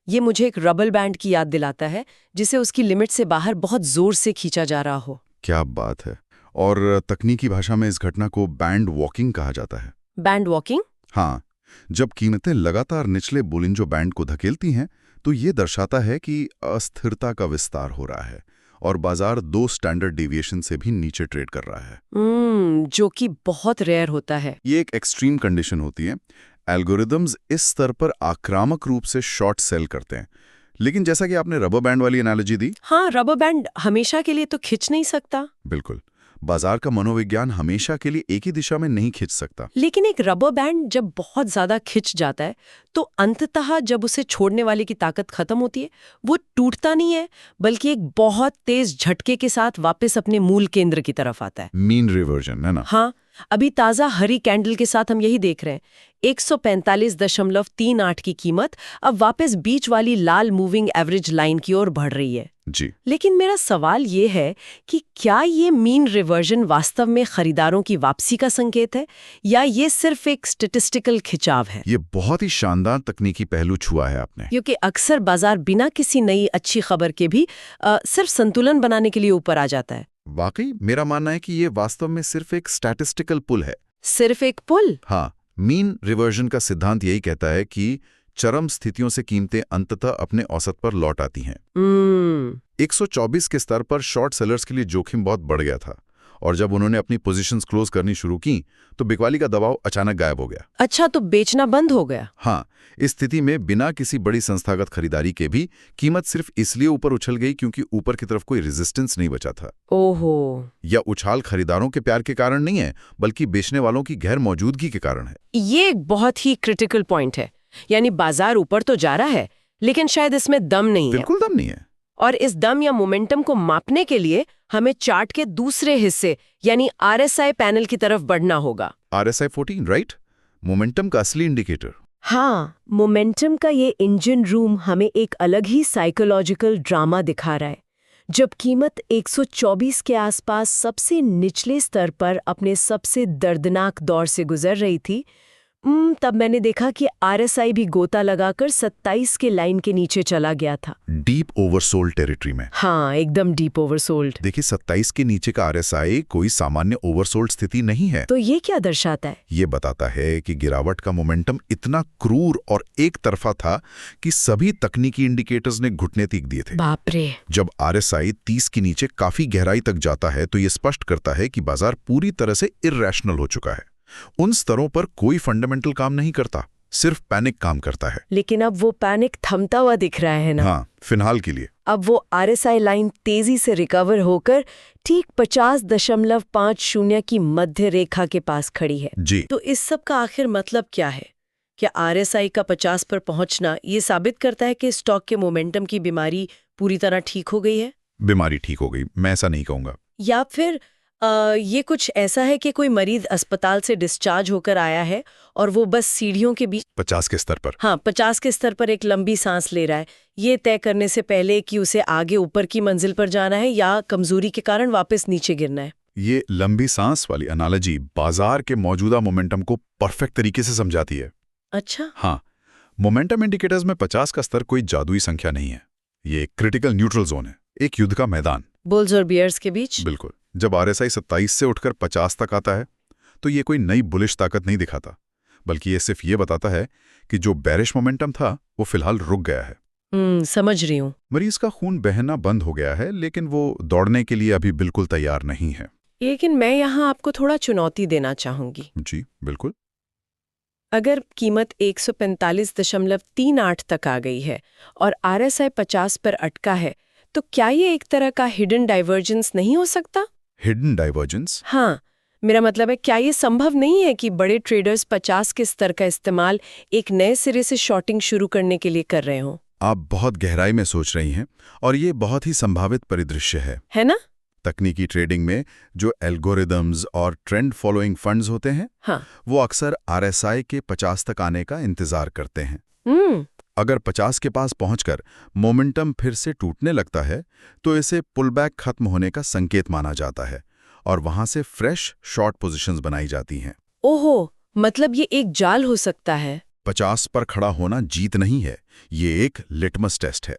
ये मुझे एक रबर बैंड की याद दिलाता है जिसे उसकी लिमिट से बाहर बहुत जोर से खींचा जा रहा हो। क्या बात है। और तकनीकी भाषा में इस घटना को बैंड वॉकिंग कहा जाता है। Band walking? हाँ, जब कीमतें लगातार निचले बोलिंजो बैंड को धकेलती हैं तो ये दर्शाता है कि अस्थिरता का विस्तार हो रहा है और बाजार 2 स्टैंडर्ड डेविएशन से भी नीचे ट्रेड कर रहा है। जो कि बहुत रेयर होता है। ये एक एक्सट्रीम कंडीशन होती है। एल्गोरिदम्स इस स्तर पर आक्रामक रूप से शॉर्ट सेल करते हैं। लेकिन जैसा कि आपने रबर बैंड वाली एनालॉजी दी, हाँ, रबर बैंड हमेशा के लिए तो खिंच नहीं सकता। बिल्कुल, बाजार का मनोविज्ञान हमेशा के लिए एक ही दिशा में नहीं खिंच सकता। लेकिन एक रबर बैंड जब बहुत ज्यादा खिंच जाता है तो अंततः जब उसे छोड़ने वाले की ताकत खत्म होती है, वो टूटता नहीं है बल्कि एक बहुत तेज झटके के साथ वापस अपने मूल केंद्र की तरफ आता है। मीन रिवर्जन है ना? हाँ, अभी ताजा हरी कैंडल के साथ हम यही देख रहे हैं। 145.38 की कीमत अब वापस बीच वाली लाल मूविंग एवरेज लाइन की ओर बढ़ रही है। जी। लेकिन मेरा सवाल ये है कि क्या ये मीन रिवर्जन वास्तव में खरीदारों की वापसी का संकेत है या ये सिर्फ एक स्टैटिस्टिकल खिंचाव है? ये बहुत ही शानदार तकनीकी पहलू छुआ है आपने। क्योंकि अक्सर बाजार बिना किसी नई अच्छी खबर के भी सिर्फ संतुलन बनाने के लिए ऊपर आ जाता है। वाकई मेरा मानना है कि ये वास्तव में सिर्फ एक स्टैटिस्टिकल पुल है। सिर्फ एक पुल? हाँ, मीन रिवर्जन का सिद्धांत यही कहता है कि चरम स्थितियों से कीमतें अंततः अपने औसत पर लौट आती हैं। 124 के स्तर पर शॉर्ट सेलर्स के लिए जोखिम बहुत बढ़ गया था और जब उन्होंने अपनी पोजीशंस क्लोज करनी शुरू की तो बिकवाली का दबाव अचानक गायब हो गया। अच्छा, तो बेचना बंद हो गया? हाँ, इस स्थिति में बिना किसी बड़ी संस्थागत खरीदारी के भी कीमत सिर्फ इसलिए ऊपर उछल गई क्योंकि ऊपर की तरफ कोई रेजिस्टेंस नहीं बचा था। ओहो। या उछाल खरीदारों के प्यार के कारण नहीं है बल्कि बेचने वालों की गैर मौजूदगी के कारण है। ये एक बहुत ही क्रिटिकल पॉइंट है। यानी बाजार ऊपर तो जा रहा है लेकिन शायद इसमें दम नहीं है। बिल्कुल दम नहीं है। और इस दम या मोमेंटम को मापने के लिए हमें चार्ट के दूसरे हिस्से यानी RSI पैनल की तरफ बढ़ना होगा। RSI 14, right? मोमेंटम का असली इंडिकेटर। हाँ, मोमेंटम का ये इंजन रूम हमें एक अलग ही साइकोलॉजिकल ड्रामा दिखा रहा है। जब कीमत 124 के आसपास सबसे निचले स्तर पर अपने सबसे दर्दनाक दौर से गुजर रही थी, तब मैंने देखा कि आरएसआई भी गोता लगाकर 27 के लाइन के नीचे चला गया था। डीप ओवरसोल्ड टेरिटरी में। हाँ, एकदम डीप ओवरसोल्ड। देखिए 27 के नीचे का आरएसआई कोई सामान्य ओवरसोल्ड स्थिति नहीं है। तो ये क्या दर्शाता है? ये बताता है कि गिरावट का मोमेंटम इतना क्रूर और एक तरफा था कि सभी तकनीकी इंडिकेटर्स ने घुटने तीक दिए थे। बाप रे। जब आरएसआई 30 के नीचे काफी गहराई तक जाता है तो ये स्पष्ट करता है कि बाजार पूरी तरह से इर्रेशनल हो चुका है। उन स्तरों पर कोई फंडामेंटल काम नहीं करता, सिर्फ पैनिक काम करता है। लेकिन अब वो पैनिक थमता हुआ दिख रहा है ना? हाँ, फिलहाल के लिए। अब वो आरएसआई लाइन तेजी से रिकवर होकर ठीक 50.50 की मध्य रेखा के पास खड़ी है। जी। तो इस सब का आखिर मतलब क्या है? क्या आरएसआई का 50 पर पहुंचना ये साबित करता है कि स्टॉक के मोमेंटम की बीमारी पूरी तरह ठीक हो गई है? बीमारी ठीक हो गई, मैं ऐसा नहीं कहूंगा। या फिर ये कुछ ऐसा है कि कोई मरीज अस्पताल से डिस्चार्ज होकर आया है और वो बस सीढ़ियों के बीच 50 के स्तर पर। हाँ, 50 के स्तर पर एक लंबी सांस ले रहा है, ये तय करने से पहले कि उसे आगे ऊपर की मंजिल पर जाना है या कमजोरी के कारण वापस नीचे गिरना है। ये लंबी सांस वाली एनालॉजी बाजार के मौजूदा मोमेंटम को परफेक्ट तरीके से समझाती है। अच्छा। हाँ, मोमेंटम इंडिकेटर्स में 50 का स्तर कोई जादुई संख्या नहीं है। ये एक क्रिटिकल न्यूट्रल जोन है, एक युद्ध का मैदान। बुल्स और बियर्स के बीच। बिल्कुल। जब आरएसआई 27 से उठकर 50 तक आता है तो ये कोई नई बुलिश ताकत नहीं दिखाता, बल्कि ये सिर्फ ये बताता है कि जो बेरिश मोमेंटम था वो फिलहाल रुक गया है। समझ रही हूँ। मरीज का खून बहना बंद हो गया है, लेकिन वो दौड़ने के लिए अभी बिल्कुल तैयार नहीं है। लेकिन मैं यहाँ आपको थोड़ा चुनौती देना चाहूंगी। जी बिल्कुल। अगर कीमत 145.38 तक आ गई है और आरएसआई 50 पर अटका है, तो क्या ये एक तरह का हिडन डाइवर्जेंस नहीं हो सकता? Hidden divergence? हाँ, मेरा मतलब है, क्या ये संभव नहीं है कि बड़े ट्रेडर्स 50 के स्तर का इस्तेमाल एक नए सिरे से शॉर्टिंग शुरू करने के लिए कर रहे हों? आप बहुत गहराई में सोच रही हैं और ये बहुत ही संभावित परिदृश्य है ना? तकनीकी ट्रेडिंग में जो एल्गोरिदम्स और ट्रेंड फॉलोइंग फंड्स होते हैं, हाँ, वो अक्सर आरएसआई के 50 तक आने का इंतजार करते हैं। अगर 50 के पास पहुंचकर मोमेंटम फिर से टूटने लगता है तो इसे पुलबैक खत्म होने का संकेत माना जाता है और वहां से फ्रेश शॉर्ट पोजीशंस बनाई जाती हैं। ओहो, मतलब ये एक जाल हो सकता है। 50 पर खड़ा होना जीत नहीं है, ये एक लिटमस टेस्ट है।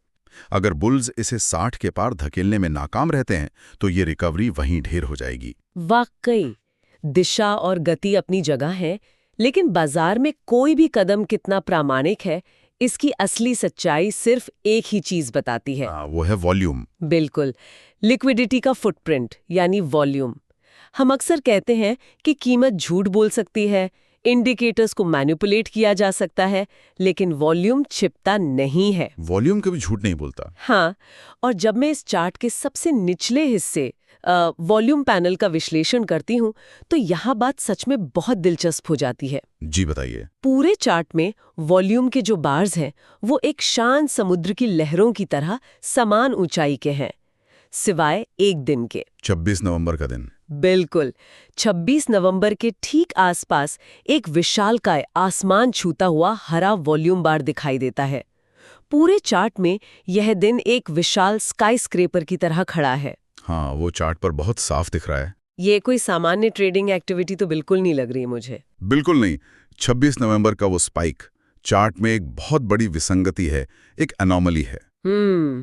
अगर बुल्स इसे 60 के पार धकेलने में नाकाम रहते हैं तो ये रिकवरी वहीं ढेर हो जाएगी। वाकई दिशा और गति अपनी जगह है, लेकिन बाजार में कोई भी कदम कितना प्रामाणिक है, इसकी असली सच्चाई सिर्फ एक ही चीज बताती है। वो है वॉल्यूम। बिल्कुल, लिक्विडिटी का फुटप्रिंट यानी वॉल्यूम। हम अक्सर कहते हैं कि कीमत झूठ बोल सकती है, इंडिकेटर्स को मैनिपुलेट किया जा सकता है, लेकिन वॉल्यूम छिपता नहीं है। वॉल्यूम कभी झूठ नहीं बोलता। हाँ, और जब मैं इस चार्ट के सबसे निचले हिस्से वॉल्यूम पैनल का विश्लेषण करती हूँ तो यहाँ बात सच में बहुत दिलचस्प हो जाती है। जी बताइए। पूरे चार्ट में वॉल्यूम के जो बार्स हैं वो एक शांत समुद्र की लहरों की तरह समान ऊंचाई के हैं, सिवाय एक दिन के, 26 नवंबर का दिन। बिल्कुल, 26 नवंबर के ठीक आसपास एक विशालकाय आसमान छूता हुआ हरा वॉल्यूम बार दिखाई देता है। पूरे चार्ट में यह दिन एक विशाल स्काई स्क्रेपर की तरह खड़ा है। हाँ, वो चार्ट पर बहुत साफ दिख रहा है। ये कोई सामान्य ट्रेडिंग एक्टिविटी तो बिल्कुल नहीं लग रही मुझे। बिल्कुल नहीं। 26 नवंबर का वो स्पाइक चार्ट में एक बहुत बड़ी विसंगति है, एक एनोमली है।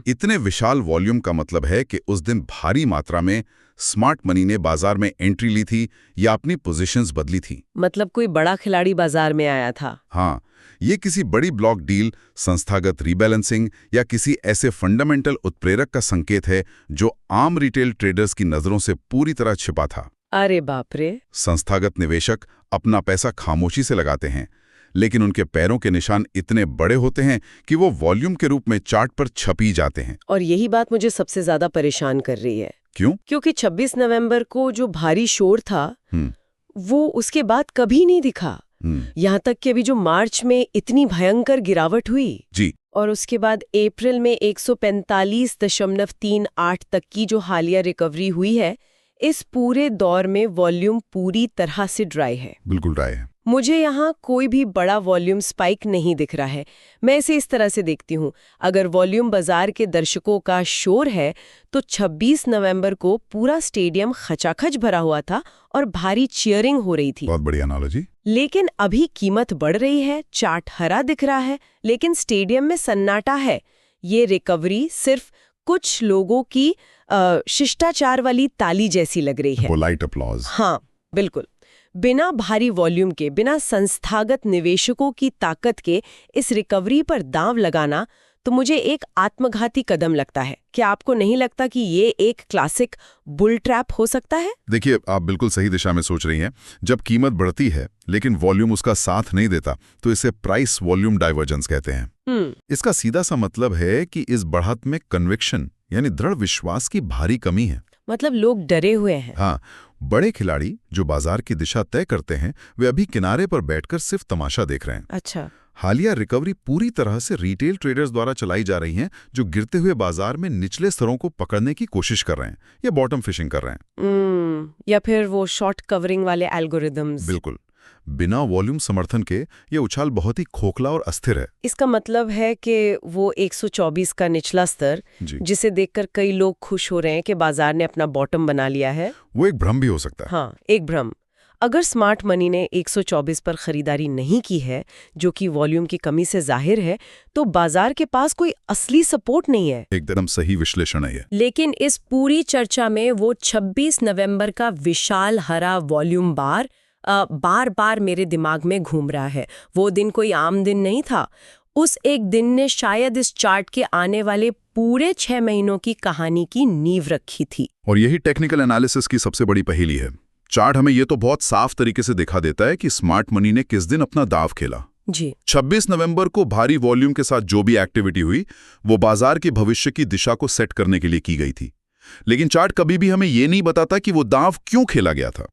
इतने विशाल वॉल्यूम का मतलब है कि उस दिन भारी मात्रा में स्मार्ट मनी ने बाजार में एंट्री ली थी या अपनी पोजीशंस बदली थी। मतलब कोई बड़ा खिलाड़ी बाजार में आया था। हाँ, ये किसी बड़ी ब्लॉक डील, संस्थागत रीबैलेंसिंग या किसी ऐसे फंडामेंटल उत्प्रेरक का संकेत है जो आम रिटेल ट्रेडर्स की नजरों से पूरी तरह छिपा था। अरे बाप रे। संस्थागत निवेशक अपना पैसा खामोशी से लगाते हैं, लेकिन उनके पैरों के निशान इतने बड़े होते हैं कि वो वॉल्यूम के रूप में चार्ट पर छपी जाते हैं। और यही बात मुझे सबसे ज्यादा परेशान कर रही है। क्यों? क्योंकि 26 नवंबर को जो भारी शोर था वो उसके बाद कभी नहीं दिखा। यहाँ तक कि अभी जो मार्च में इतनी भयंकर गिरावट हुई जी, और उसके बाद अप्रैल में 145.38 तक की जो हालिया रिकवरी हुई है, इस पूरे दौर में वॉल्यूम पूरी तरह से ड्राई है। बिल्कुल ड्राई है। मुझे यहाँ कोई भी बड़ा वॉल्यूम स्पाइक नहीं दिख रहा है। मैं इसे इस तरह से देखती हूँ, अगर वॉल्यूम बाजार के दर्शकों का शोर है तो 26 नवंबर को पूरा स्टेडियम खचाखच भरा हुआ था और भारी चीयरिंग हो रही थी। बहुत बढ़िया एनालॉजी। लेकिन अभी कीमत बढ़ रही है, चार्ट हरा दिख रहा है, लेकिन स्टेडियम में सन्नाटा है। ये रिकवरी सिर्फ कुछ लोगों की शिष्टाचार वाली ताली जैसी लग रही है। Polite applause. हाँ, बिल्कुल। बिना भारी वॉल्यूम के, बिना संस्थागत निवेशकों की ताकत के इस रिकवरी पर दांव लगाना तो मुझे एक आत्मघाती कदम लगता है। क्या आपको नहीं लगता कि ये एक क्लासिक बुल ट्रैप हो सकता है? देखिए, आप बिल्कुल सही दिशा में सोच रही हैं। जब कीमत बढ़ती है लेकिन वॉल्यूम उसका साथ नहीं देता तो इसे प्राइस वॉल्यूम डाइवर्जेंस कहते हैं। इसका सीधा सा मतलब है कि इस बढ़त में कन्विक्शन यानी दृढ़ विश्वास की भारी कमी है। मतलब लोग डरे हुए हैं। हाँ, बड़े खिलाड़ी जो बाजार की दिशा तय करते हैं वे अभी किनारे पर बैठकर सिर्फ तमाशा देख रहे हैं। अच्छा। हालिया रिकवरी पूरी तरह से रिटेल ट्रेडर्स द्वारा चलाई जा रही हैं, जो गिरते हुए बाजार में निचले स्तरों को पकड़ने की कोशिश कर रहे हैं या बॉटम फिशिंग कर रहे हैं। या फिर वो शॉर्ट कवरिंग वाले एल्गोरिदम्स। बिल्कुल। बिना वॉल्यूम समर्थन के ये उछाल बहुत ही खोखला और अस्थिर है। इसका मतलब है कि वो 124 का निचला स्तर, जिसे देखकर कई लोग खुश हो रहे हैं कि बाजार ने अपना बॉटम बना लिया है, वो एक भ्रम भी हो सकता है। हाँ, एक भ्रम। अगर स्मार्ट मनी ने 124 पर खरीदारी नहीं की है, जो कि वॉल्यूम की कमी से जाहिर है, तो बाजार के पास कोई असली सपोर्ट नहीं है। एकदम सही विश्लेषण है ये। लेकिन इस पूरी चर्चा में वो 26 नवंबर का विशाल हरा वॉल्यूम बार बार मेरे दिमाग में घूम रहा है। वो दिन कोई आम दिन नहीं था। उस एक दिन ने शायद इस चार्ट के आने वाले पूरे 6 महीनों की कहानी की नींव रखी थी। और यही टेक्निकल एनालिसिस की सबसे बड़ी पहेली है। चार्ट हमें ये तो बहुत साफ तरीके से दिखा देता है कि स्मार्ट मनी ने किस दिन अपना दाव खेला। जी। 26 नवंबर को भारी वॉल्यूम के साथ जो भी एक्टिविटी हुई वो बाजार के भविष्य की दिशा को सेट करने के लिए की गई थी। लेकिन चार्ट कभी भी हमें ये नहीं बताता कि वो दाव क्यों खेला गया था।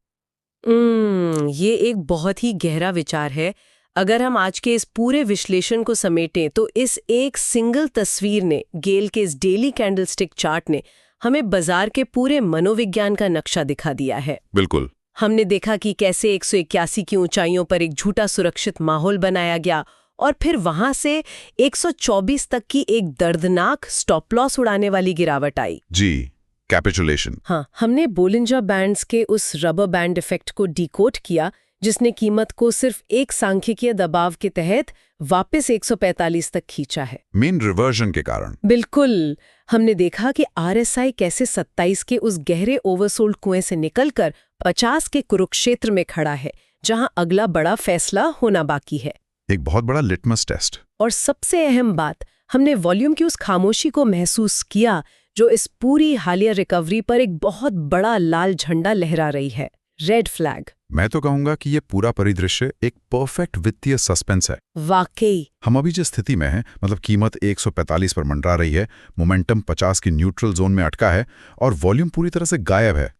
ये एक बहुत ही गहरा विचार है। अगर हम आज के इस पूरे विश्लेषण को समेटें तो इस एक सिंगल तस्वीर ने, गेल के इस डेली कैंडलस्टिक चार्ट ने हमें बाजार के पूरे मनोविज्ञान का नक्शा दिखा दिया है। बिल्कुल। हमने देखा कि कैसे 181 की ऊंचाइयों पर एक झूठा सुरक्षित माहौल बनाया गया और फिर वहां से 124 तक की एक दर्दनाक स्टॉप लॉस उड़ाने वाली गिरावट आई। जी, कैपिचुलेशन। हाँ, हमने बोलिंजर बैंड्स के उस रबर बैंड इफेक्ट को डिकोड किया, जिसने कीमत को सिर्फ एक सांख्यिकीय दबाव के तहत वापस 145 तक खींचा है। मीन रिवर्जन के कारण। बिल्कुल। हमने देखा कि आरएसआई कैसे 27 के उस गहरे ओवरसोल्ड कुएं से निकलकर 50 के कुरुक्षेत्र में खड़ा है, जहां अगला बड़ा फैसला होना बाकी है। एक बहुत बड़ा लिटमस टेस्ट। और सबसे अहम बात, हमने वॉल्यूम की उस खामोशी को महसूस किया जो इस पूरी हालिया रिकवरी पर एक बहुत बड़ा लाल झंडा लहरा रही है, रेड फ्लैग। मैं तो कहूंगा कि ये पूरा परिदृश्य एक परफेक्ट वित्तीय सस्पेंस है। वाकई। हम अभी जिस स्थिति में हैं, मतलब कीमत 145 पर मंडरा रही है, मोमेंटम 50 की न्यूट्रल जोन में अटका है और वॉल्यूम पूरी तरह से गायब है।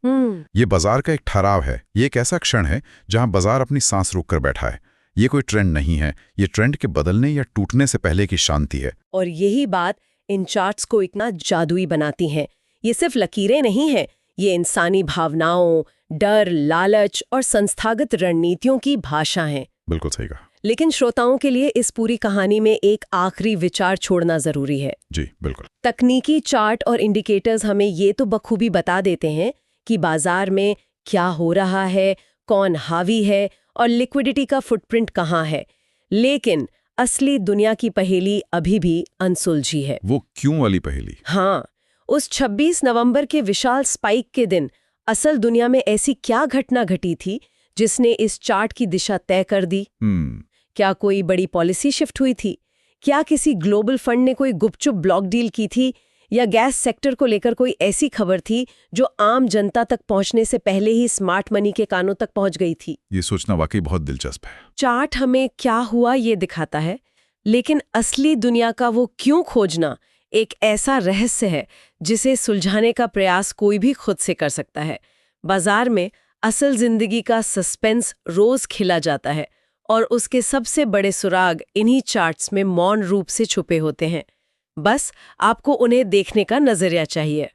ये बाजार का एक ठहराव है। ये एक ऐसा क्षण है जहां बाजार अपनी सांस रोक कर बैठा है। ये कोई ट्रेंड नहीं है, ये ट्रेंड के बदलने या टूटने से पहले की शांति है। और यही बात इन चार्ट्स को इतना जादुई बनाती हैं। ये सिर्फ लकीरें नहीं हैं, ये इंसानी भावनाओं, डर, लालच और संस्थागत रणनीतियों की भाषा हैं। बिल्कुल सही कहा। लेकिन श्रोताओं के लिए इस पूरी कहानी में एक आखिरी विचार छोड़ना जरूरी है। जी बिल्कुल। तकनीकी चार्ट और इंडिकेटर्स हमें ये तो बखूबी बता देते हैं कि बाजार में क्या हो रहा है, कौन हावी है और लिक्विडिटी का फुटप्रिंट कहाँ है। लेकिन असली दुनिया की पहेली अभी भी अनसुलझी है। वो क्यों वाली पहेली? हाँ, उस 26 नवंबर के विशाल स्पाइक के दिन असल दुनिया में ऐसी क्या घटना घटी थी जिसने इस चार्ट की दिशा तय कर दी? क्या कोई बड़ी पॉलिसी शिफ्ट हुई थी? क्या किसी ग्लोबल फंड ने कोई गुपचुप ब्लॉक डील की थी? या गैस सेक्टर को लेकर कोई ऐसी खबर थी जो आम जनता तक पहुंचने से पहले ही स्मार्ट मनी के कानों तक पहुंच गई थी? ये सोचना वाकई बहुत दिलचस्प है। चार्ट हमें क्या हुआ ये दिखाता है, लेकिन असली दुनिया का वो क्यों खोजना एक ऐसा रहस्य है जिसे सुलझाने का प्रयास कोई भी खुद से कर सकता है। बाजार में असल जिंदगी का सस्पेंस रोज खिला जाता है और उसके सबसे बड़े सुराग इन्हीं चार्ट्स में मौन रूप से छुपे होते हैं। बस आपको उन्हें देखने का नजरिया चाहिए।